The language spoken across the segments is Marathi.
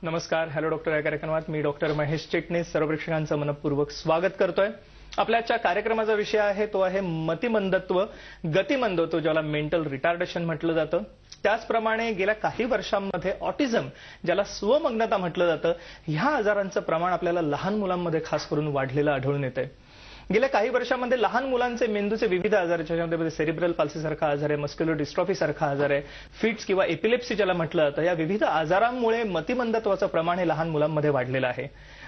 नमस्कार. हॅलो डॉक्टर या कार्यक्रमात मी डॉक्टर महेश चिटणीस सर्व प्रेक्षकांचं मनपूर्वक स्वागत करतोय. आपल्या आजच्या कार्यक्रमाचा विषय आहे तो आहे मतिमंदत्व, गतिमंदत्व, ज्याला मेंटल रिटार्डेशन म्हटलं जातं. त्याचप्रमाणे गेल्या काही वर्षांमध्ये ऑटिझम, ज्याला स्वमग्नता म्हटलं जातं, ह्या आजारांचं प्रमाण आपल्याला लहान मुलांमध्ये खास करून वाढलेलं आढळून येतंय. गेल्या काही वर्षांमध्ये लहान मुलांचे मेंदूचे विविध आजार, ज्याच्यामध्ये सेरिब्रल पाल्सी सारखा आजार आहे, मस्क्युलर डिस्ट्रॉफी सारखा आजार आहे, फिट्स किंवा एपिलेप्सी ज्याला म्हटलं जातं, या विविध आजारांमुळे मतिमंदत्वाचं प्रमाण हे लहान मुलांमध्ये वाढलेलं आहे.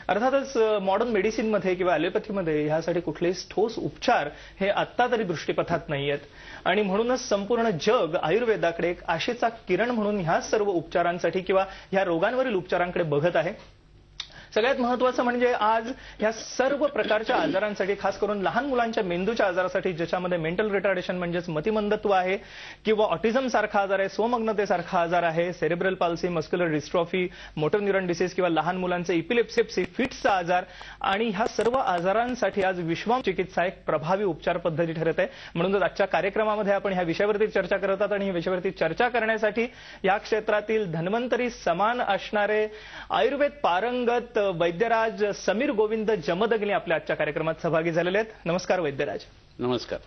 अर्थातच मॉडर्न मेडिसिनमध्ये किंवा ॲलोपॅथीमध्ये ह्यासाठी कुठलेही ठोस उपचार हे आत्ता तरी दृष्टीपथात नाहीयेत आणि म्हणूनच संपूर्ण जग आयुर्वेदाकडे एक आशेचा किरण म्हणून ह्या सर्व उपचारांसाठी किंवा ह्या रोगांवरील उपचारांकडे बघत आहे. सगळ्यात महत्त्वाचं म्हणजे आज ह्या सर्व प्रकारच्या आजारांसाठी, खास करून लहान मुलांच्या मेंदूच्या आजारासाठी, ज्याच्यामध्ये मेंटल रिटार्डेशन म्हणजेच मतिमंदत्व आहे किंवा ऑटिझम सारखा आजार आहे, स्वमग्नतेसारखा आजार आहे, cerebral palsy, muscular dystrophy, motor neuron disease किंवा लहान मुलांचे इपिलेप्सी, फिट्सचा आजार, आणि ह्या सर्व आजारांसाठी आज विश्वाम चिकित्सा एक प्रभावी उपचार पद्धती ठरत आहे. म्हणूनच आजच्या कार्यक्रमामध्ये आपण ह्या विषयावरती चर्चा करत आहोत आणि ह्या विषयावरती चर्चा करण्यासाठी या क्षेत्रातील धन्वंतरी समान असणारे आयुर्वेद पारंगत वैद्यराज समीर गोविंद जमदग्नी आपल्या आजच्या कार्यक्रमात सहभागी झालेले आहेत. नमस्कार वैद्यराज. नमस्कार.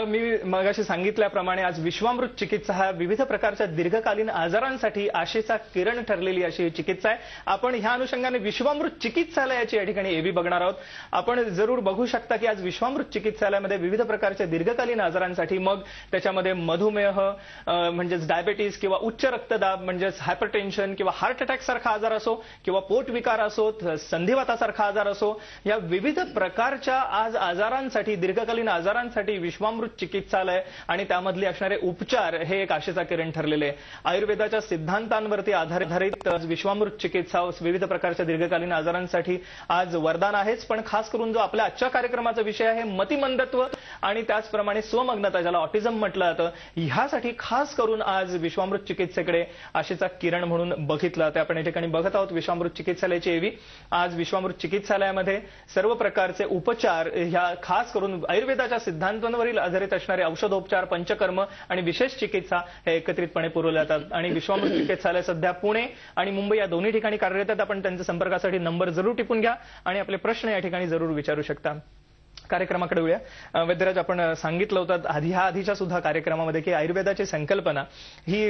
मी मगाशी सांगितल्याप्रमाणे आज विश्वामृत चिकित्सा हा विविध प्रकारच्या दीर्घकालीन आजारांसाठी आशेचा किरण ठरलेली अशी चिकित्सा आहे. आपण ह्या अनुषंगाने विश्वामृत चिकित्सालयाची या ठिकाणी एव्ही बघणार आहोत. आपण जरूर बघू शकता की आज विश्वामृत चिकित्सालयामध्ये विविध प्रकारच्या दीर्घकालीन आजारांसाठी, मग त्याच्यामध्ये मधुमेह म्हणजेच डायबेटीस किंवा उच्च रक्तदाब म्हणजेच हायपरटेन्शन किंवा हार्ट अटॅक सारखा आजार असो किंवा पोटविकार असो, संधिवातासारखा आजार असो, या विविध प्रकारच्या आज आजारांसाठी, दीर्घकालीन आजारांसाठी विश्वामृत चिकित्सालय आणि त्यामधले असणारे उपचार हे एक आशेचा किरण ठरलेले आहे. आयुर्वेदाच्या सिद्धांतांवरती आधारित विश्वामृत चिकित्सा विविध प्रकारच्या दीर्घकालीन आजारांसाठी आज वरदान आहेच. पण खास करून जो आपल्या आजच्या कार्यक्रमाचा विषय आहे मतिमंदत्व आणि त्याचप्रमाणे स्वमग्नता, ज्याला ऑटिझम म्हटलं जातं, ह्यासाठी खास करून आज विश्वामृत चिकित्सेकडे आशेचा किरण म्हणून बघितलं जातं. आपण या ठिकाणी बघत आहोत विश्वामृत चिकित्सालयाची एव्ही. आज विश्वामृत चिकित्सालयामध्ये सर्व प्रकारचे उपचार, ह्या खास करून आयुर्वेदाच्या सिद्धांतांवरील आधारित असणारे औषधोपचार, पंचकर्म आणि विशेष चिकित्सा हे एकत्रितपणे पुरवल्या जातात. आणि विश्वामृत चिकित्सालय सध्या पुणे आणि मुंबई या दोन्ही ठिकाणी कार्यरत आहेत. आपण त्यांच्या संपर्कासाठी नंबर जरूर टिपून घ्या आणि आपले प्रश्न या ठिकाणी जरूर विचारू शकता. कार्यक्रमाकडे वळूया. वैद्यराज, आपण सांगितलं होतं आधीच्या सुद्धा कार्यक्रमामध्ये की आयुर्वेदाची संकल्पना ही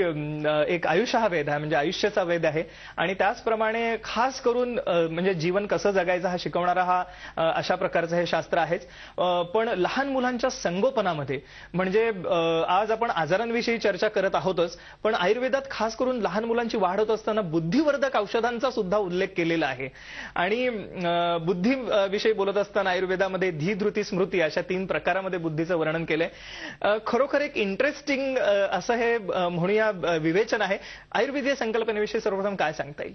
एक आयुष्य हा वेद आहे, म्हणजे आयुष्याचा वेद आहे आणि त्याचप्रमाणे खास करून म्हणजे जीवन कसं जगायचं हा शिकवणारा हा अशा प्रकारचं हे शास्त्र आहेच. पण लहान मुलांच्या संगोपनामध्ये, म्हणजे आज आपण आजारांविषयी चर्चा करत आहोतच, पण आयुर्वेदात खास करून लहान मुलांची वाढ होत असताना बुद्धिवर्धक औषधांचा सुद्धा उल्लेख केलेला आहे. आणि बुद्धीविषयी बोलत असताना आयुर्वेदामध्ये धृती, स्मृती अशा 3 प्रकारामध्ये बुद्धीचं वर्णन केलंय. खरोखर एक इंटरेस्टिंग असं हे म्हणूया विवेचन आहे. आयुर्वेदीय संकल्पनेविषयी सर्वप्रथम काय सांगता येईल?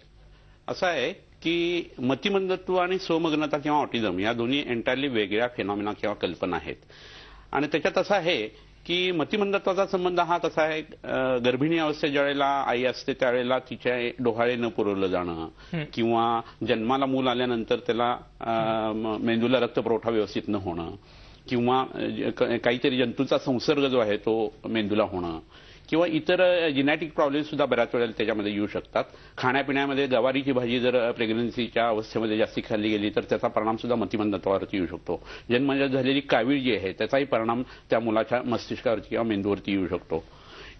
असं आहे की मतिमंदत्व आणि स्वमग्नता किंवा ऑटिझम या दोन्ही एंटायरली वेगळ्या फेनॉमिना किंवा कल्पना आहेत. आणि त्याच्यात असं आहे की मतिमंदत्वाचा संबंध हा कसा आहे, गर्भिणी अवस्थेत ज्यावेळेला आई असते त्यावेळेला तिच्या डोहाळे न पुरवलं जाणं किंवा जन्माला मूल आल्यानंतर त्याला मेंदूला रक्तपुरवठा व्यवस्थित न होणं किंवा काहीतरी जंतूचा संसर्ग जो आहे तो मेंदूला होणं किंवा इतर जेनेटिक प्रॉब्लेम सुद्धा बऱ्याच वेळेला त्याच्यामध्ये येऊ शकतात. खाण्यापिण्यामध्ये गवारीची भाजी जर प्रेग्नन्सीच्या अवस्थेमध्ये जास्ती खाल्ली गेली तर त्याचा परिणाम सुद्धा मतिमंदत्वावरती येऊ शकतो. जन्मजात झालेली कावीळ जी आहे त्याचाही परिणाम त्या मुलाच्या मस्तिष्कावरती किंवा मेंदूवरती येऊ शकतो.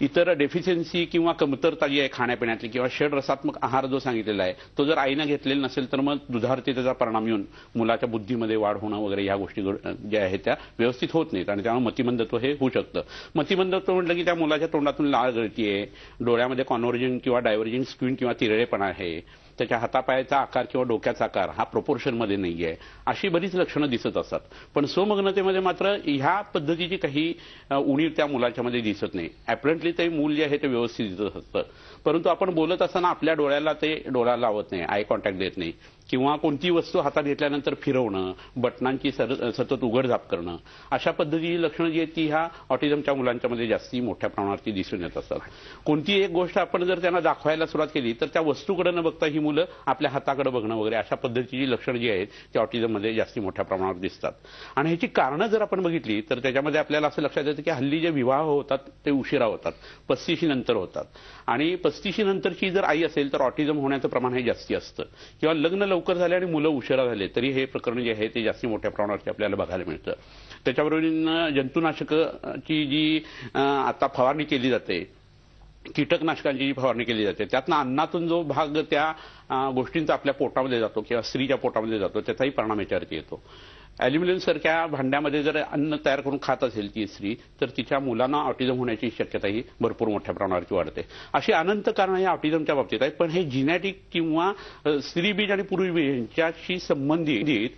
इतर डेफिशियन्सी किंवा कमतरता जी आहे खाण्यापिण्यातली किंवा षड्रसात्मक आहार जो सांगितलेला आहे तो जर आईनं घेतलेला नसेल तर मग दुधावरती त्याचा परिणाम येऊन मुलाच्या बुद्धीमध्ये वाढ होणं वगैरे ह्या गोष्टी ज्या आहेत त्या व्यवस्थित होत नाहीत आणि त्यामुळे मतिमंदत्व हे होऊ शकतं. मतिमंदत्व म्हटलं की त्या मुलाच्या तोंडातून लाळ गळतीये, डोळ्यामध्ये कॉन्व्हर्जिंग किंवा डायव्हर्जिंग स्क्वीन किंवा तिरळेपणा आहे, त्याच्या हातापायाचा आकार किंवा डोक्याचा आकार हा प्रोपोर्शनमध्ये नाहीये, अशी बरीच लक्षणं दिसत असतात. पण स्वमग्नतेमध्ये मात्र ह्या पद्धतीची काही उणीव त्या मुलाच्यामध्ये दिसत नाही. ॲपरंटली ते मूल जे आहे ते व्यवस्थित दिसत असतं, परंतु आपण बोलत असताना आपल्या डोळ्याला ते डोळा लावत नाही, आय कॉन्टॅक्ट देत नाही किंवा कोणती वस्तू हातात घेतल्यानंतर फिरवणं, बटनांची सतत उघडझाप करणं, अशा पद्धतीची लक्षणं जी आहेत ती ह्या ऑटिझमच्या मुलांच्या मध्ये जास्ती मोठ्या प्रमाणावरती दिसून येत असतात. कोणती एक गोष्ट आपण जर त्यांना दाखवायला सुरुवात केली तर त्या वस्तूकडे न बघता ही मुलं आपल्या हाताकडे बघणं वगैरे अशा पद्धतीची लक्षणं जी आहेत ती ऑटिझममध्ये जास्ती मोठ्या प्रमाणावर दिसतात. आणि ह्याची कारणं जर आपण बघितली तर त्याच्यामध्ये आपल्याला असं लक्षात येतं की हल्ली जे विवाह होतात ते उशिरा होतात, 35 नंतर होतात. आणि 35 नंतरची जर आई असेल तर ऑटिझम होण्याचं प्रमाण हे जास्ती असतं. किंवा लग्न लवकर झाले आणि मुलं उशिरा झाले तरी हे प्रकरण जे आहे ते जास्ती मोठ्या प्रमाणावरती आपल्याला बघायला मिळतं. त्याच्याबरोबर जंतुनाशकाची जी आता फवारणी केली जाते, कीटकनाशकांची जी फवारणी केली जाते, त्यातनं अन्नातून जो भाग त्या गोष्टींचा आपल्या पोटामध्ये जातो किंवा स्त्रीच्या पोटामध्ये जातो त्याचाही परिणाम याच्यावरती येतो. अॅल्युमिनियम सारख्या भांड्यामध्ये जर अन्न तयार करून खात असेल ती स्त्री तर तिच्या मुलांना ऑटिझम होण्याची शक्यताही भरपूर मोठ्या प्रमाणावरती वाढते. अशी अनंत कारणं या ऑटिझमच्या बाबतीत आहेत. पण हे जिनॅटिक किंवा स्त्रीबीज आणि पुरुषबीज यांच्याशी संबंधित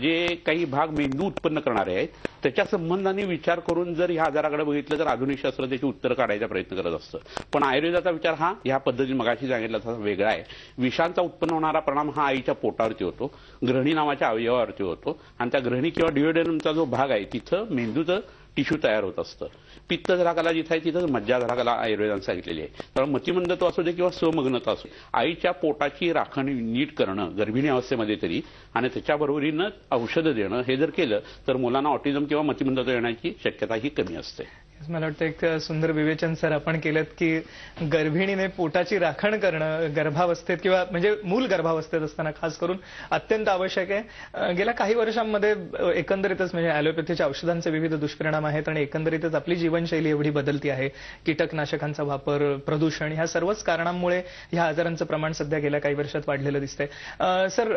जे काही भाग मेंदू उत्पन्न करणारे आहेत त्याच्या संबंधाने विचार करून जर ह्या आजाराकडे बघितलं तर आधुनिक शास्त्र त्याची उत्तर काढायचा प्रयत्न करत असतं. पण आयुर्वेदाचा विचार हा ह्या पद्धतीने मगाशी सांगितला तसा वेगळा आहे. विषांचा उत्पन्न होणारा परिणाम हा आईच्या पोटावरती होतो, ग्रहणी नावाच्या अवयवावरती होतो आणि त्या ग्रहणी किंवा डिओडेनमचा जो भाग आहे तिथं मेंदूचं टिश्यू तयार होत असतं. पित्त धराकाला जिथं आहे तिथं मज्जा धराकाला आयुर्वेदाने सांगितलेली आहे. तर मतिमंदत्व असू दे किंवा स्वमग्नता असू दे, आईच्या पोटाची राखण नीट करणं गर्भिणी अवस्थेमध्ये तरी आणि त्याच्याबरोबरीनं औषधं देणं हे जर केलं तर मुलांना ऑटिझम किंवा मतिमंदत्व येण्याची शक्यता ही कमी असते. मला वाटतं एक सुंदर विवेचन सर आपण केलं की गर्भिणीने पोटाची राखण करणं गर्भावस्थेत किंवा म्हणजे मूल गर्भावस्थेत असताना खास करून अत्यंत आवश्यक आहे. गेल्या काही वर्षांमध्ये एकंदरीतच म्हणजे ॲलोपॅथीच्या औषधांचे विविध दुष्परिणाम आहेत आणि एकंदरीतच आपली जीवनशैली एवढी बदलती आहे. कीटकनाशकांचा वापर, प्रदूषण ह्या सर्वच कारणांमुळे ह्या आजारांचं प्रमाण सध्या गेल्या काही वर्षात वाढलेलं दिसतंय. सर,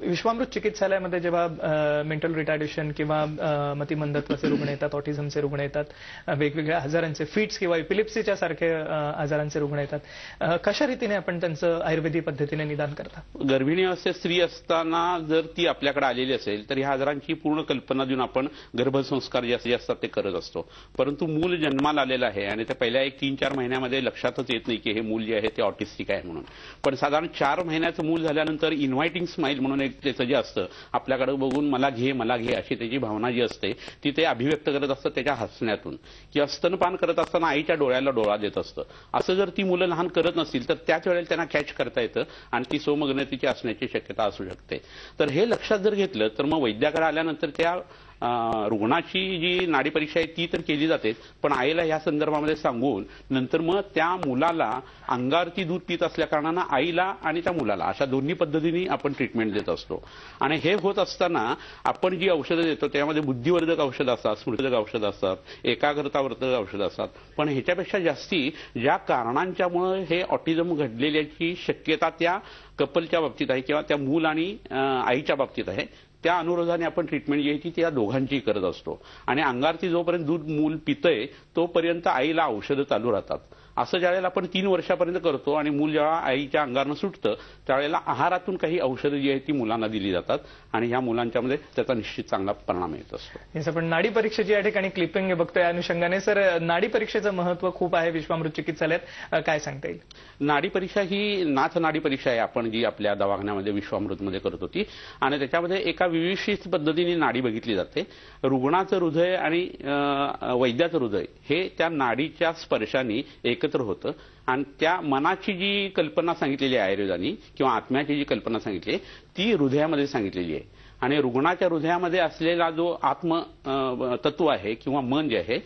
विश्वामृत चिकित्सालयामध्ये जेव्हा मेंटल रिटार्डेशन किंवा मतिमंदत्वाचे रुग्ण येतात, ऑटिझमचे रुग्ण येतात, वेगवेगळ्या आजारांचे फिट्स किंवा एपिलिप्सीच्या सारखे आजारांचे रुग्ण येतात, कशा रीतीने आपण त्यांचं आयुर्वेदिक पद्धतीने निदान करता? गर्भिणी अवस्थेत स्त्री असताना जर ती आपल्याकडे आलेली असेल तर ह्या आजारांची पूर्ण कल्पना देऊन आपण गर्भसंस्कार जे असतात ते करत असतो. परंतु मूल जन्माला आलेलं आहे आणि त्या पहिल्या 1-3-4 महिन्यामध्ये लक्षातच येत नाही की हे मूल जे आहे ते ऑटिस्टिक आहे म्हणून. पण साधारण 4 महिन्याचं मूल झाल्यानंतर इन्व्हायटिंग स्माईल म्हणून एक त्याचं जे असतं, आपल्याकडे बघून मला घे अशी त्याची भावना जी असते ती ते अभिव्यक्त करत असतं त्याच्या हसण्यातून. किंवा स्तनपान करत असताना आईच्या डोळ्याला डोळा देत असतं. असं जर ती मुलं लहान करत नसतील तर त्याच वेळेला त्यांना कॅच करता येतं आणि ती स्वमग्नतेची असण्याची शक्यता असू शकते. तर हे लक्षात जर घेतलं तर मग वैद्याकडे आल्यानंतर त्या रुग्णाची जी नाडी परीक्षा आहे ती तर केली जाते, पण आईला या संदर्भामध्ये सांगून नंतर मग त्या मुलाला अंगावरती दूध पित असल्या कारणानं आईला आणि त्या मुलाला अशा दोन्ही पद्धतीने आपण ट्रीटमेंट देत असतो. आणि हे होत असताना आपण जी औषधं देतो त्यामध्ये बुद्धिवर्धक औषधं असतात, स्मृतिवर्धक औषधं असतात, एकाग्रतावर्धक औषधं असतात. पण ह्याच्यापेक्षा जास्ती ज्या कारणांच्यामुळे हे ऑटिझम घडलेल्याची शक्यता त्या कपलच्या बाबतीत आहे किंवा त्या मूल आणि आईच्या बाबतीत आहे त्या अनुरोधाने आपण ट्रीटमेंट जी आहे ती त्या दोघांची करत असतो. आणि अंगारती जोपर्यंत दूध मूल पितंय तोपर्यंत आईला औषधं चालू राहतात. असं ज्यावेळेला आपण 3 वर्षापर्यंत करतो आणि मूल जेव्हा आईच्या अंगारनं सुटतं त्यावेळेला आहारातून काही औषधं जी आहेत ती मुलांना दिली जातात आणि ह्या मुलांच्यामध्ये त्याचा निश्चित चांगला परिणाम येत असतो. येस, आपण नाडी परीक्षेची या ठिकाणी क्लिपिंग बघतोय या अनुषंगाने. सर, नाडी परीक्षेचं महत्व खूप आहे विश्वामृत चिकित्सालयात, काय सांगता येईल? नाडी परीक्षा ही नाथ नाडी परीक्षा आहे आपण जी आपल्या दवाखान्यामध्ये विश्वामृतमध्ये करत होती आणि त्याच्यामध्ये एका विशिष्ट पद्धतीने नाडी बघितली जाते. रुग्णाचं हृदय आणि वैद्याचं हृदय हे त्या नाडीच्या स्पर्शाने एकत्र होतं आणि त्या मनाची जी कल्पना सांगितलेली आहे आयुर्वेदानी किंवा आत्म्याची जी कल्पना सांगितली आहे ती हृदयामध्ये सांगितलेली आहे. आणि रुग्णाच्या हृदयामध्ये असलेला जो आत्म तत्व आहे किंवा मन जे आहे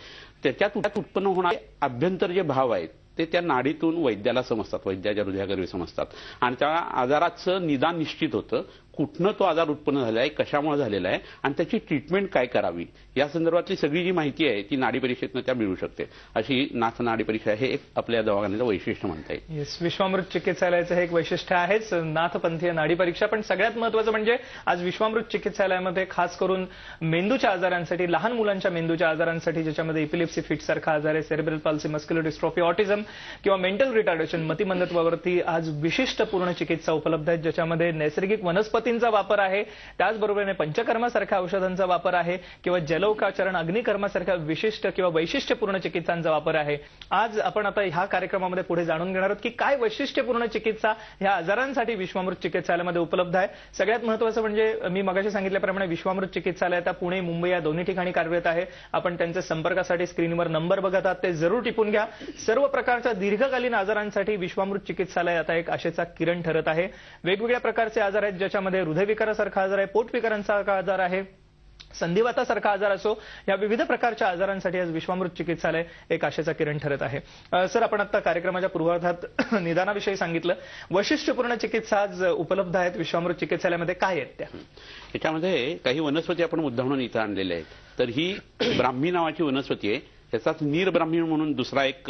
त्याच्यात उत्पन्न होणारे अभ्यंतर जे भाव आहेत ते त्या नाडीतून वैद्याला समजतात, वैद्याच्या हृदयाकरवी समजतात आणि त्या आजाराचं निदान निश्चित होतं. कुठनं तो आजार उत्पन्न झाला आहे, कशामुळे झालेला आहे आणि त्याची ट्रीटमेंट काय करावी या संदर्भातली सगळी जी माहिती आहे ती नाडी परीक्षेतनं त्या मिळू शकते. अशी नाथ नाडी परीक्षा हे एक आपल्या दवाखान्याचं वैशिष्ट्य म्हणता येईल. येस, विश्वामृत चिकित्सालयाचं हे एक वैशिष्ट्य आहेच, नाथपंथीय नाडी परीक्षा. पण सगळ्यात महत्त्वाचं म्हणजे आज विश्वामृत चिकित्सालयामध्ये खास करून मेंदूच्या आजारांसाठी, लहान मुलांच्या मेंदूच्या आजारांसाठी ज्याच्यामध्ये इपिलिप्सी फिट सारखा आजार आहे, cerebral palsy, muscular dystrophy, autism किंवा मेंटल रिटार्डेशन, मतिमंदत्वावरती आज विशिष्ट पूर्ण चिकित्सा उपलब्ध आहेत ज्याच्यामध्ये नैसर्गिक वनस्पती वनस्पतींचा वापर आहे, त्याचबरोबरीने पंचकर्मासारख्या औषधांचा वापर आहे किंवा जलौकाचरण अग्निकर्मासारख्या विशिष्ट किंवा वैशिष्ट्यपूर्ण चिकित्सांचा वापर आहे. आज आपण आता ह्या कार्यक्रमामध्ये पुढे जाणून घेणार आहोत की काय वैशिष्ट्यपूर्ण चिकित्सा ह्या आजारांसाठी विश्वामृत चिकित्सालयामध्ये उपलब्ध आहे. सगळ्यात महत्त्वाचं म्हणजे मी मगाशी सांगितल्याप्रमाणे विश्वामृत चिकित्सालय आता पुणे मुंबई या दोन्ही ठिकाणी कार्यरत आहे. आपण त्यांच्या संपर्कासाठी स्क्रीनवर नंबर बघत आहात, ते जरूर टिपून घ्या. सर्व प्रकारच्या दीर्घकालीन आजारांसाठी विश्वामृत चिकित्सालय आता एक आशेचा किरण ठरत आहे. वेगवेगळ्या प्रकारचे आजार आहेत, ज्याच्यामध्ये हृदयविकारासारखा आजार आहे, पोटविकारांसारखा आजार आहे, संधिवातासारखा आजार असो, या विविध प्रकारच्या आजारांसाठी आज विश्वामृत चिकित्सालय एक आशेचा किरण ठरत आहे. सर, आपण आता कार्यक्रमाच्या पूर्वार्धात निदानाविषयी सांगितलं. वैशिष्ट्यपूर्ण चिकित्सा आज उपलब्ध आहेत विश्वामृत चिकित्सालयामध्ये, काय आहेत त्या? याच्यामध्ये काही वनस्पती आपण मुद्दामून इथं आणलेल्या आहेत. तर ही ब्राह्मी नावाची वनस्पती आहे. त्याचाच नीरब्राह्मी म्हणून दुसरा एक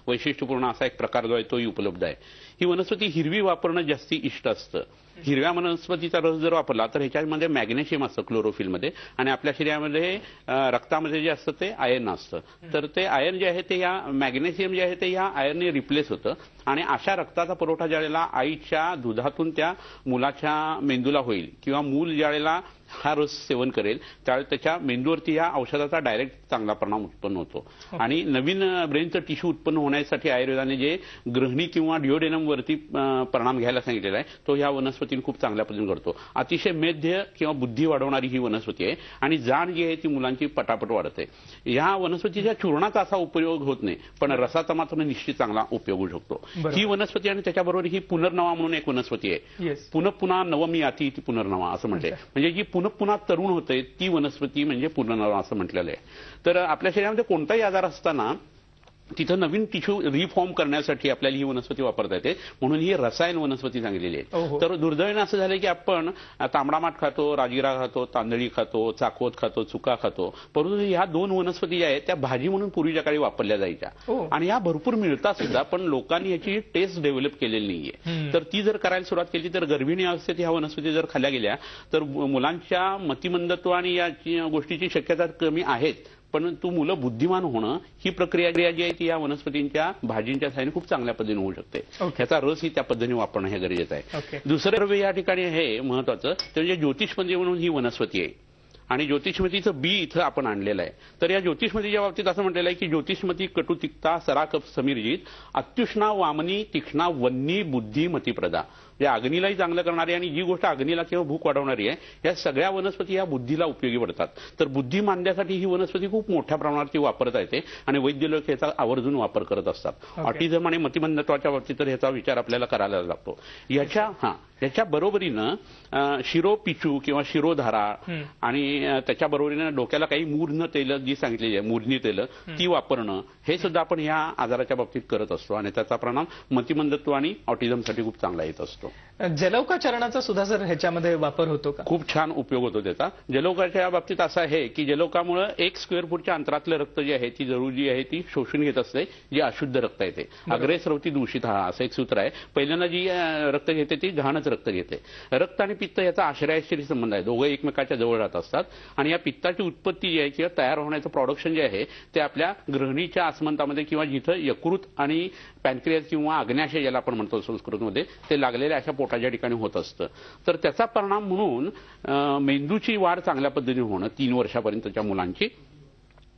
वैशिष्ट्यपूर्ण असा एक प्रकार जो आहे तोही उपलब्ध आहे. ही वनस्पती हिरवी वापरणं जास्ती इष्ट असतं. हिरव्या वनस्पतीचा रस जर वापरला तर ह्याच्यामध्ये मॅग्नेशियम असतं क्लोरोफिलमध्ये, आणि आपल्या शरीरामध्ये रक्तामध्ये जे असतं ते आयर्न असतं. तर ते आयर्न जे आहे ते या मॅग्नेशियम जे आहे ते या आयर्नने रिप्लेस होतं, आणि अशा रक्ताचा पुरवठा ज्यावेळेला आईच्या दुधातून त्या मुलाच्या मेंदूला होईल किंवा मूल ज्यावेळेला हा रस सेवन करेल त्यावेळेस त्याच्या मेंदूवरती या औषधाचा डायरेक्ट चांगला परिणाम उत्पन्न होतो. आणि नवीन ब्रेनचं टिश्यू उत्पन्न होण्यासाठी आयुर्वेदाने जे ग्रहणी किंवा डिओडेनम वरती परिणाम घ्यायला सांगितलेला आहे तो ह्या वनस्पतीने खूप चांगल्या पद्धतीने करतो. अतिशय मेध्य किंवा बुद्धी वाढवणारी ही वनस्पती आहे, आणि जाण जी आहे ती मुलांची पटापट वाढते. या वनस्पतीच्या चूर्णाचा असा उपयोग होत नाही, पण रसाचा मात्र निश्चित चांगला उपयोग होऊ शकतो. ही वनस्पती आणि त्याच्याबरोबर ही पुनर्नवा म्हणून एक वनस्पती आहे. पुन्हा नवमी याती ती पुनर्नवा असं म्हणते, म्हणजे जी पुन्हा तरुण होते ती वनस्पती म्हणजे पुनर्नवा असं म्हटलेलं आहे. तर आपल्या शरीरामध्ये कोणताही आजार असताना तिथं नवीन टिश्यू रिफॉर्म करण्यासाठी आपल्याला ही वनस्पती वापरता येते, म्हणून ही रसायन वनस्पती सांगितलेली आहे. तर दुर्दैवाने असं झालं की आपण तांबडा माठ खातो, राजगिरा खातो, तांदळी खातो, चाकवत खातो, चुका खातो, परंतु ह्या दोन वनस्पती ज्या आहेत त्या भाजी म्हणून पूर्वीच्या काळी वापरल्या जायच्या, आणि ह्या भरपूर मिळतात सुद्धा, पण लोकांनी याची टेस्ट डेव्हलप केलेली नाहीये. तर ती जर करायला सुरुवात केली तर गर्भिणी अवस्थेत ह्या वनस्पती जर खाल्ल्या गेल्या तर मुलांच्या मतिमंदत्व आणि या गोष्टीची शक्यता कमी आहेत, परंतु मुलं बुद्धिमान होणं ही प्रक्रिया जी आहे ती या वनस्पतींच्या भाजींच्या साहाय्याने खूप चांगल्या पद्धतीने होऊ शकते. ह्याचा रस ही त्या पद्धतीने वापरणं हे गरजेचं आहे. दुसरं द्रव्य या ठिकाणी हे महत्वाचं ते म्हणजे ज्योतिषमती म्हणून ही वनस्पती आहे, आणि ज्योतिषमतीचं बी इथं आपण आणलेलं आहे. तर या ज्योतिषमतीच्या बाबतीत असं म्हटलेलं आहे की ज्योतिषमती कटुतिक्ता सराकप समीरजित अत्युष्णा वामनी तीक्ष्णा वन्नी बुद्धी मतिप्रदा, या अग्नीलाही चांगलं करणारी आणि जी गोष्ट अग्नीला किंवा भूक वाढवणारी आहे या सगळ्या वनस्पती या बुद्धीला उपयोगी पडतात. तर बुद्धी मांडण्यासाठी ही वनस्पती खूप मोठ्या प्रमाणात वापरता येते, आणि वैद्य लोक याचा आवर्जून वापर करत असतात. ऑटिझम आणि मतिमंदत्वाच्या बाबतीत तर ह्याचा विचार आपल्याला करायला लागतो. याच्या बरोबरीनं शिरोपिचू किंवा शिरोधारा आणि त्याच्या बरोबरीनं डोक्याला काही मूर्ध तेल जी सांगितलेली आहे, मूर्धनी तेल ती वापरणं हे सुद्धा आपण ह्या आजाराच्या बाबतीत करत असतो, आणि त्याचा परिणाम मतिमंदत्व आणि ऑटिझमसाठी खूप चांगला येत असतो. जलौकाचरणाचा सुद्धा सर ह्याच्यामध्ये वापर होतो का? खूप छान उपयोग होतो त्याचा. जलौकाच्या बाबतीत असं आहे की जलौकामुळे 1 स्क्वेअर फूटच्या अंतरातलं रक्त जे आहे ती जरूर जी आहे ती शोषून घेत असते, जी अशुद्ध रक्त येते. अग्रेस्रवती दूषित हा असं एक सूत्र आहे. पहिल्यांदा जी रक्त घेते ती घाणच रक्त घेते. रक्त आणि पित्त याचा आश्रयाशी संबंध आहे, दोघं एकमेकाच्या जवळ राहत असतात, आणि या पित्ताची उत्पत्ती जी आहे किंवा तयार होण्याचं प्रोडक्शन जे आहे ते आपल्या ग्रहणीच्या आसमंतामध्ये किंवा जिथं यकृत आणि पॅनक्रियास किंवा आग्नेयाशय ज्याला आपण म्हणतो संस्कृतमध्ये ते लागलेल्या अशा पोटाच्या ठिकाणी होत असतं. तर त्याचा परिणाम म्हणून मेंदूची वाढ चांगल्या पद्धतीने होणं 3 वर्षापर्यंतच्या मुलांची,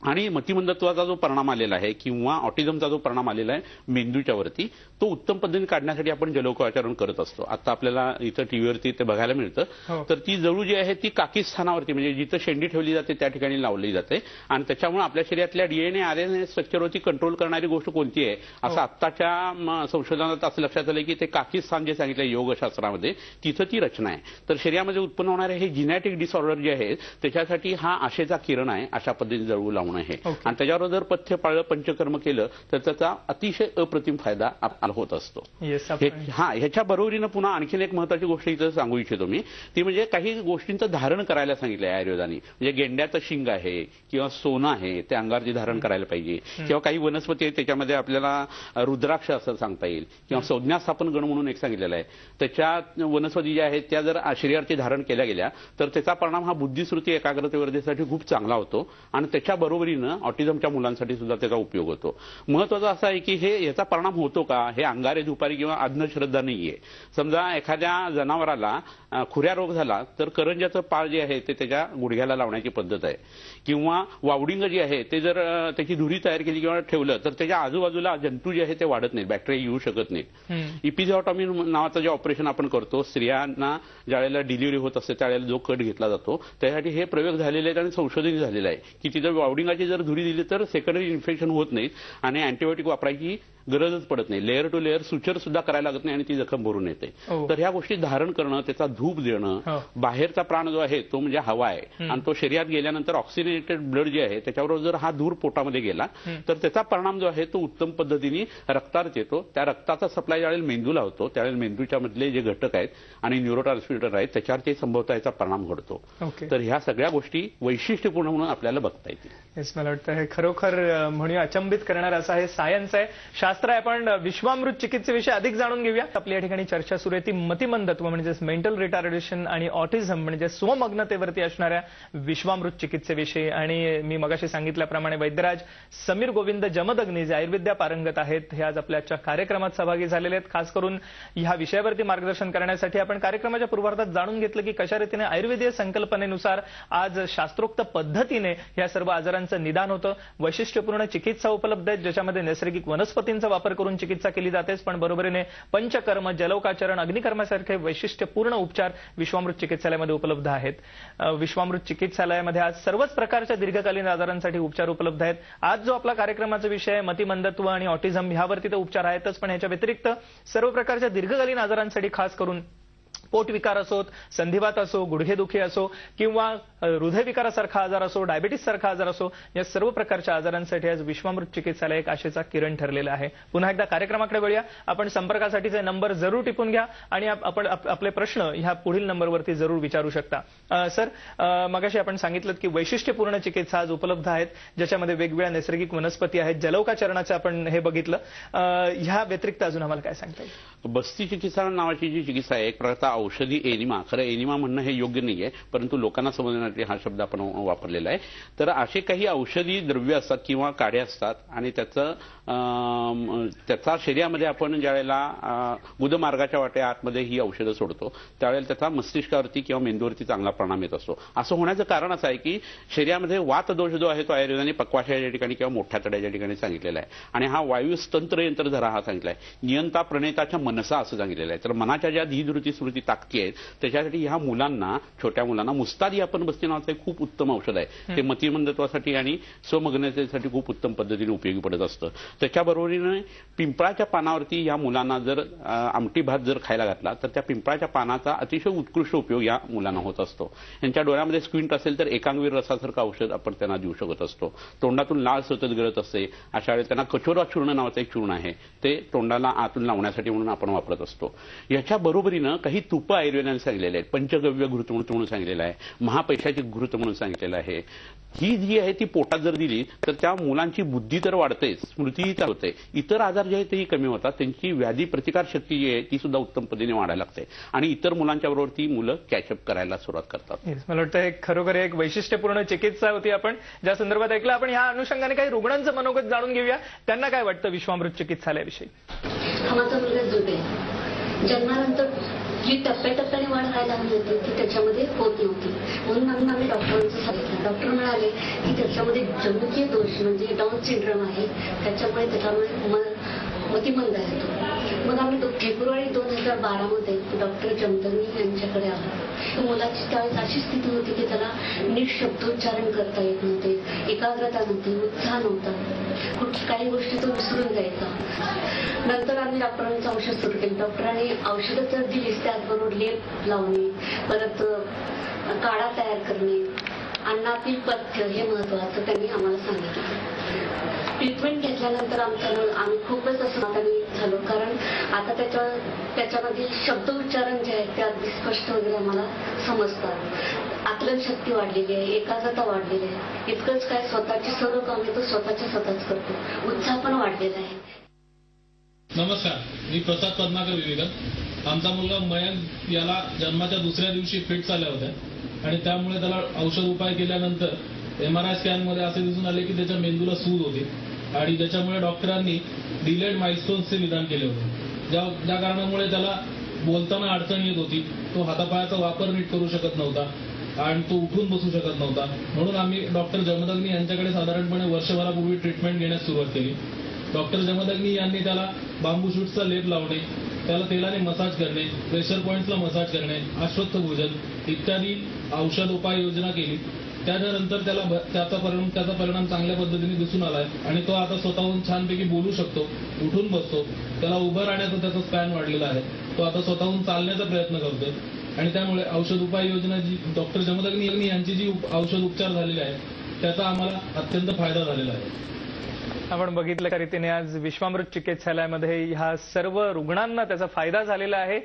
आणि मतिमंदत्वाचा जो परिणाम आलेला आहे किंवा ऑटिझमचा जो परिणाम आलेला आहे मेंदूच्या वरती तो उत्तम पद्धतीने काढण्यासाठी आपण जलौकाचरण करत असतो. आता आपल्याला इथं टीव्हीवरती ते बघायला मिळतं. तर ती जळू जी आहे ती काकी स्थानावरती म्हणजे जिथं शेंडी ठेवली जाते त्या ठिकाणी लावली जाते, आणि त्याच्यामुळे आपल्या शरीरातल्या डीएनए आरएनए स्ट्रक्चरवरती कंट्रोल करणारी गोष्ट कोणती आहे असं आत्ताच्या संशोधनात असं लक्षात आलं की ते काकी स्थान जे सांगितलं योगशास्त्रामध्ये तिथं ती रचना आहे. तर शरीरामध्ये उत्पन्न होणारे हे जिनॅटिक डिसऑर्डर जे आहेत त्याच्यासाठी हा आशेचा किरण आहे अशा पद्धतीने जळू लावणं आहे. आणि त्याच्यावर जर पथ्य पाळलं पंचकर्म केलं तर त्याचा अतिशय अप्रतिम फायदा आपल्याला होत असतो. ह्याच्या बरोबरीनं पुन्हा आणखीन एक महत्वाची गोष्ट इथं सांगू इच्छितो मी, ती म्हणजे काही गोष्टींचं धारण करायला सांगितलं आहे आयुर्वेदाने. म्हणजे गेंड्याचं शिंग आहे किंवा सोनं आहे ते अंगावरती धारण करायला पाहिजे, किंवा काही वनस्पती आहेत त्याच्यामध्ये आपल्याला रुद्राक्ष असं सांगता येईल, किंवा संज्ञास्थापन गण म्हणून एक सांगितलेलं आहे. त्याच्या वनस्पती ज्या आहेत त्या जर शरीरावरती धारण केल्या गेल्या तर त्याचा परिणाम हा बुद्धिश्रुती एकाग्रतेवर्धेसाठी खूप चांगला होतो, आणि त्याच्याबरोबर बरोबरीनं ऑटिझमच्या मुलांसाठी सुद्धा त्याचा उपयोग होतो. महत्वाचं असं आहे की हे याचा परिणाम होतो का, हे अंगारे दुपारी किंवा अंधश्रद्धा नाहीये. समजा एखाद्या जनावराला खुऱ्या रोग झाला तर करंजाचं पाळ जे आहे ते त्याच्या गुडघ्याला लावण्याची पद्धत आहे, किंवा वावडिंग जे आहे ते जर त्याची धुरी तयार केली किंवा ठेवलं तर त्याच्या आजूबाजूला जंतू जे आहे ते वाढत नाहीत, बॅक्टेरिया येऊ शकत नाहीत. इपिझॉटॉमी नावाचं जे ऑपरेशन आपण करतो, स्त्रियांना ज्यावेळेला डिलिव्हरी होत असते त्यावेळेला जो कट घेतला जातो, त्यासाठी हे प्रयोग झालेले आहेत आणि संशोधन झालेलं आहे की तिथं वावडिंगाची जर धुरी दिली तर सेकंडरी इन्फेक्शन होत नाहीत आणि अँटीबायोटिक वापरायची गरजच पडत नाही. लेअर टू लेअर सुचर सुद्धा करायला लागत नाही आणि ती जखम भरून येते. तर ह्या गोष्टी धारण करणं, त्याचा धूप देणं, बाहेरचा प्राण जो आहे तो म्हणजे हवा आहे आणि तो शरीरात गेल्यानंतर ऑक्सिजनेटेड ब्लड जे आहे त्याच्याबरोबर जर हा धूर पोटामध्ये गेला तर त्याचा परिणाम जो आहे तो उत्तम पद्धतीने रक्तात येतो. त्या रक्ताचा सप्लाय ज्यावेळेला मेंदूला होतो त्यावेळेला मेंदूच्या मधले जे घटक आहेत आणि न्यूरोट्रान्समीटर आहेत त्याच्यावर ते संभवतः याचा परिणाम घडतो. तर ह्या सगळ्या गोष्टी वैशिष्ट्यपूर्ण म्हणून आपल्याला बघता येतील. येस, मला वाटतं हे खरोखर म्हणून अचंबित करणार असं हे सायन्स आहे, शास्त्र आहे. आपण विश्वामृत चिकित्सेविषयी अधिक जाणून घेऊया. आपल्या या ठिकाणी चर्चा सुरू आहे ती मतिमंदत्व म्हणजेच मेंटल रिटार्डेशन आणि ऑटिझम म्हणजे स्वमग्नतेवरती असणाऱ्या विश्वामृत चिकित्सेविषयी. आणि मी मगाशी सांगितल्याप्रमाणे वैद्यराज समीर गोविंद जमदग्नी जे आयुर्वेद्या पारंगत आहेत हे आज आपल्याच्या कार्यक्रमात सहभागी झालेले आहेत. खास करून ह्या विषयावरती मार्गदर्शन करण्यासाठी आपण कार्यक्रमाच्या पूर्वार्धात जाणून घेतलं की कशा रीतीने आयुर्वेदीय संकल्पनेनुसार आज शास्त्रोक्त पद्धतीने या सर्व आजारांचं निदान होतं. वैशिष्ट्यपूर्ण चिकित्सा उपलब्ध आहेत ज्याच्यामध्ये नैसर्गिक वनस्पतींचा वापर करून चिकित्सा केली जातेच, पण बरोबरीने पंचकर्म, जलौकाचरण, अग्निकर्मासारखे वैशिष्ट्यपूर्ण उपचार विश्वामृत चिकित्सालयामध्ये उपलब्ध आहेत. विश्वामृत चिकित्सालयामध्ये आज सर्वच प्रकारच्या दीर्घकालीन आजारांसाठी उपचार उपलब्ध आहेत. आज जो आपला कार्यक्रमाचा विषय आहे मतिमंदत्व आणि ऑटिझम ह्यावरती तर उपचार आहेतच, पण ह्याच्या व्यतिरिक्त सर्व प्रकारच्या दीर्घकालीन आजारांसाठी खास करून पोटविकार असोत, संधिवात असो, गुडघेदुखी असो किंवा हृदयविकारासारखा आजार असो, डायबिटीस सारखा आजार असो, या सर्व प्रकारच्या आजारांसाठी आज विश्वामृत चिकित्सालय एक आशेचा किरण ठरलेला आहे. पुन्हा एकदा कार्यक्रमाकडे वळूया. आपण संपर्कासाठीचे नंबर जरूर टिपून घ्या आणि आपण आपले प्रश्न ह्या पुढील नंबरवरती जरूर विचारू शकता. सर, मगाशी आपण सांगितलं की वैशिष्ट्यपूर्ण चिकित्सा आज उपलब्ध आहेत ज्याच्यामध्ये वेगवेगळ्या नैसर्गिक वनस्पती आहेत, जलौकाचरणाचं आपण हे बघितलं. ह्या व्यतिरिक्त अजून आम्हाला काय सांगता येईल? बस्ती चिकित्सा नावाची जी चिकित्सा आहे एक प्रकारचा औषधी एनिमा, खरं एनिमा म्हणणं हे योग्य नाहीये परंतु लोकांना समजण्यासाठी हा शब्द आपण वापरलेला आहे. तर असे काही औषधी द्रव्य असतात किंवा काढे असतात आणि त्याचा शरीरामध्ये आपण ज्यावेळेला गुदमार्गाच्या वाट्या आतमध्ये ही औषधं सोडतो त्यावेळेला त्याचा मस्तिष्कावरती किंवा मेंदूवरती चांगला परिणाम येत असतो. असं होण्याचं कारण असं आहे की शरीरामध्ये वात दोष जो आहे तो आयुर्वेदाने पक्वाशयाच्या ठिकाणी किंवा मोठ्या तड्याच्या ठिकाणी सांगितलेला आहे आणि हा वायू स्तंत्र यंत्रधरा हा सांगितला आहे. नियंता प्रणेताच्या मनसा असं सांगितलेलं आहे. तर मनाच्या ज्या धीधृती स्मृती ताकदी आहेत त्याच्यासाठी ह्या मुलांना, छोट्या मुलांना मुस्तादी आपण बस्ती नावाचं एक खूप उत्तम औषध आहे. ते मतिमंदत्वासाठी आणि स्वमग्नतेसाठी खूप उत्तम पद्धतीने उपयोगी पडत असतं. त्याच्याबरोबरीने पिंपळाच्या पानावरती या मुलांना जर आमटी भात जर खायला घातला तर त्या पिंपळाच्या पानाचा अतिशय उत्कृष्ट उपयोग या मुलांना होत असतो. यांच्या डोळ्यामध्ये स्क्विंट असेल तर एकांगवीर रसासारखं औषध आपण त्यांना देऊ शकत असतो. तोंडातून लाळ सतत गळत असते अशा वेळी त्यांना कचोरा चूर्ण नावाचं एक चूर्ण आहे ते तोंडाला आतून लावण्यासाठी म्हणून आपण वापरत असतो. याच्या बरोबरीनं काही तुपं आयुर्वेदाने सांगितलेले आहेत. पंचगव्य घृत म्हणून सांगितलेलं आहे, महापैशाची घृत म्हणून सांगितलेलं आहे. ही जी आहे ती पोटात जर दिली तर त्या मुलांची बुद्धी तर वाढते, स्मृतीही तर होते, इतर आजार जे आहेत तेही कमी होतात, त्यांची व्याधी प्रतिकार शक्ती जी आहे ती सुद्धा उत्तम पद्धतीने वाढायला लागते आणि इतर मुलांच्या बरोबर ती मुलं कॅचअप करायला सुरुवात करतात. मला वाटतं खरोखर एक वैशिष्ट्यपूर्ण चिकित्सा होती आपण ज्या संदर्भात ऐकलं. आपण या अनुषंगाने काही रुग्णांचं मनोगत जाणून घेऊया. त्यांना काय वाटतं विश्वामृत चिकित्सालयाविषयी? माझा मुलगा जुबे जन्मानंतर जी टप्प्याटप्प्याने वाढ व्हायला हवी होती ती त्याच्यामध्ये होत नव्हती. म्हणून आम्ही डॉक्टरांचं सांगितलं. डॉक्टर म्हणाले की त्याच्यामध्ये जनुकीय दोष म्हणजे डाऊन सिंड्रोम आहे, त्याच्यामुळे मतिमंद आहे तो. मग आम्ही फेब्रुवारी 2012 मध्ये डॉक्टर जमदग्नी यांच्याकडे आलो. मुलाची त्यावेळेस अशी स्थिती होती की त्याला नीट शब्दोच्चारण करता येत नव्हते, एकाग्रता नव्हती, उत्साह नव्हता, काही गोष्टी तो विसरून जायचा. नंतर आम्ही डॉक्टरांचं औषध सुरू केलं. डॉक्टरांनी औषधं तर दिलीच, त्याचबरोबर लेप लावणे, परत काढा तयार करणे, अन्नातील पथ्य हे महत्वाचं त्यांनी आम्हाला सांगितलं. ट्रीटमेंट घेतल्यानंतर आम्ही खूपच असं समाधानी झालो कारण आता त्याच्यामध्ये शब्द उच्चारण जे आहेत ते अगदी स्पष्ट वगैरे आम्हाला समजतात. आकलनशक्ती वाढलेली आहे, एकाग्रता वाढलेली आहे. इतकंच काय स्वतःची सर्व कामे तो स्वतःच करतो. उत्साह पण वाढलेला आहे. नमस्कार, मी प्रसाद पद्माकर विवेक. आमचा मुलगा मयंक याला जन्माच्या दुसऱ्या दिवशी फिट्स आल्या होत्या आणि त्यामुळे त्याला औषध उपाय केल्यानंतर MRI स्कॅनमध्ये असे दिसून आले की त्याच्या मेंदूला सूज होती आणि ज्याच्यामुळे डॉक्टरांनी डिलेड माइलस्टोन्सचे निदान केले होते, ज्या कारणामुळे त्याला बोलताना अडचण येत होती, तो हातापायाचा वापर नीट करू शकत नव्हता आणि तो उठून बसू शकत नव्हता. म्हणून आम्ही डॉक्टर जमदग्नी यांच्याकडे साधारणपणे वर्षभरापूर्वी ट्रीटमेंट घेण्यास सुरुवात केली. डॉक्टर जमदग्नी यांनी त्याला बांबू शूट्सचा लेप लावणे, त्याला तेलाने मसाज करणे, प्रेशर पॉइंट्सला मसाज करणे, अश्वत्थ भोजन इत्यादी औषध उपाययोजना केली. त्यानंतर त्याचा परिणाम चांगल्या पद्धतीने दिसून आलाय आणि तो आता स्वतःहून छानपैकी बोलू शकतो, उठून बसतो, त्याला उभं राहण्याचा त्याचा स्पॅन वाढलेला आहे, तो आता स्वतःहून चालण्याचा प्रयत्न करतोय आणि त्यामुळे औषध उपाययोजना जी डॉक्टर जमदग्नी यांची जी औषध उपचार झालेले आहेत त्याचा आम्हाला अत्यंत फायदा झालेला आहे. आपण बघितलं त्या रीतीने आज विश्वामृत चिकित्सालयामध्ये ह्या सर्व रुग्णांना त्याचा फायदा झालेला आहे.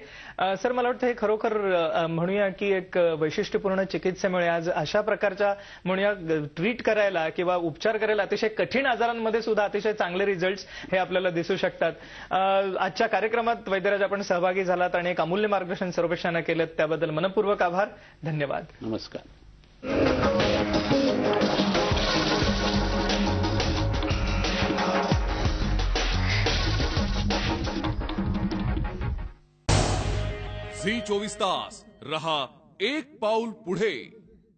सर, मला वाटतं हे खरोखर म्हणूया की एक वैशिष्ट्यपूर्ण चिकित्सेमुळे आज अशा प्रकारच्या म्हणूया ट्रीट करायला किंवा उपचार करायला अतिशय कठीण आजारांमध्ये सुद्धा अतिशय चांगले रिझल्ट्स हे आपल्याला दिसू शकतात. आजच्या कार्यक्रमात वैद्यराज आपण सहभागी झालात आणि एक अमूल्य मार्गदर्शन सर्वेक्षण केलं, त्याबद्दल मनपूर्वक आभार. धन्यवाद. नमस्कार. झी 24 तास रहा एक पाऊल पुढे.